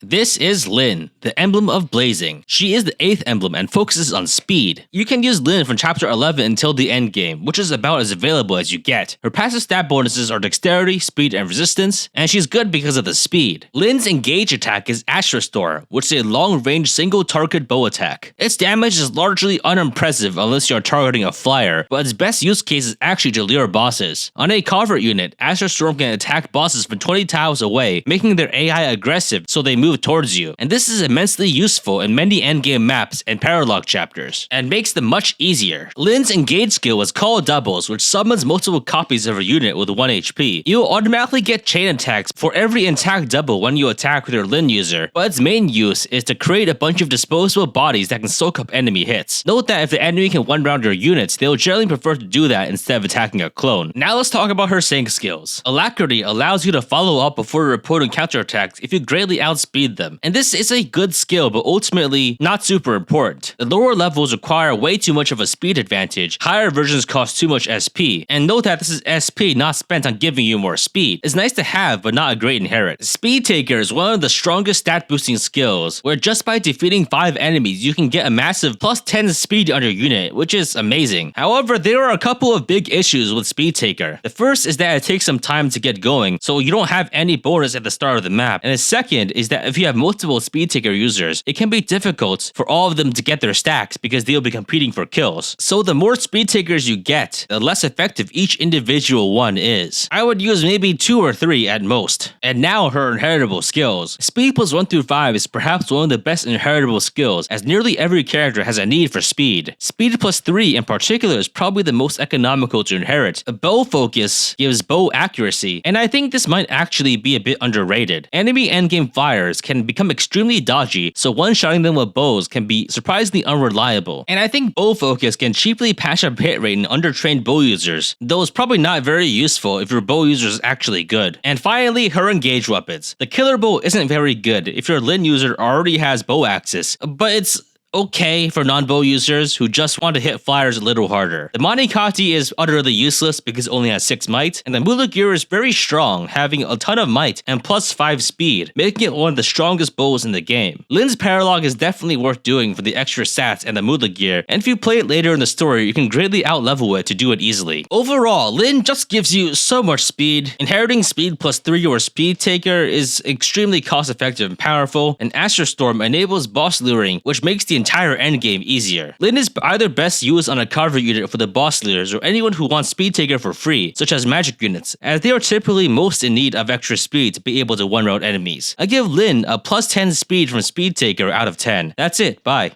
This is Lyn, the Emblem of Blazing. She is the 8th emblem and focuses on speed. You can use Lyn from chapter 11 until the end game, which is about as available as you get. Her passive stat bonuses are dexterity, speed, and resistance, and she's good because of the speed. Lyn's engage attack is Ash Restore, which is a long-range single-target bow attack. Its damage is largely unimpressive unless you're targeting a flyer, but its best use case is actually to lure bosses. On a covert unit, Ash Restore can attack bosses from 20 tiles away, making their AI aggressive so they move towards you, and this is immensely useful in many endgame maps and paralog chapters, and makes them much easier. Lyn's engage skill is Call Doubles, which summons multiple copies of a unit with 1 HP. You'll automatically get chain attacks for every attack double when you attack with your Lyn user, but its main use is to create a bunch of disposable bodies that can soak up enemy hits. Note that if the enemy can one-round your units, they'll generally prefer to do that instead of attacking a clone. Now let's talk about her sync skills. Alacrity allows you to follow up before your opponent counterattacks if you greatly outspeed them, and this is a good skill but ultimately not super important. The lower levels require way too much of a speed advantage, higher versions cost too much SP, and note that this is SP not spent on giving you more speed. It's nice to have but not a great inherit. Speed Taker is one of the strongest stat boosting skills, where just by defeating 5 enemies you can get a massive plus 10 speed on your unit, which is amazing. However, there are a couple of big issues with Speed Taker. The first is that it takes some time to get going, so you don't have any bonus at the start of the map, and the second is that if you have multiple Speed Taker users, it can be difficult for all of them to get their stacks because they'll be competing for kills. So the more Speed Takers you get, the less effective each individual one is. I would use maybe 2 or 3 at most. And now her inheritable skills. Speed plus 1 through 5 is perhaps one of the best inheritable skills, as nearly every character has a need for speed. Speed plus 3 in particular is probably the most economical to inherit. A bow focus gives bow accuracy, and I think this might actually be a bit underrated. Enemy endgame flyers can become extremely dodgy, so one-shotting them with bows can be surprisingly unreliable. And I think bow focus can cheaply patch up hit rate in undertrained bow users, though it's probably not very useful if your bow user is actually good. And finally, her engage weapons. The killer bow isn't very good if your Lyn user already has bow access, but it's okay for non-bow users who just want to hit flyers a little harder. The Monikati is utterly useless because it only has 6 might, and the Mulagir is very strong, having a ton of might and plus 5 speed, making it one of the strongest bows in the game. Lyn's paralog is definitely worth doing for the extra stats and the Mulagir, and if you play it later in the story, you can greatly outlevel it to do it easily. Overall, Lyn just gives you so much speed. Inheriting speed plus 3 or Speed Taker is extremely cost-effective and powerful, and Astral Storm enables boss luring, which makes the entire endgame easier. Lyn is either best used on a covert unit for the boss leaders or anyone who wants Speed Taker for free, such as magic units, as they are typically most in need of extra speed to be able to one-round enemies. I give Lyn a plus 10 speed from Speed Taker out of 10. That's it, bye.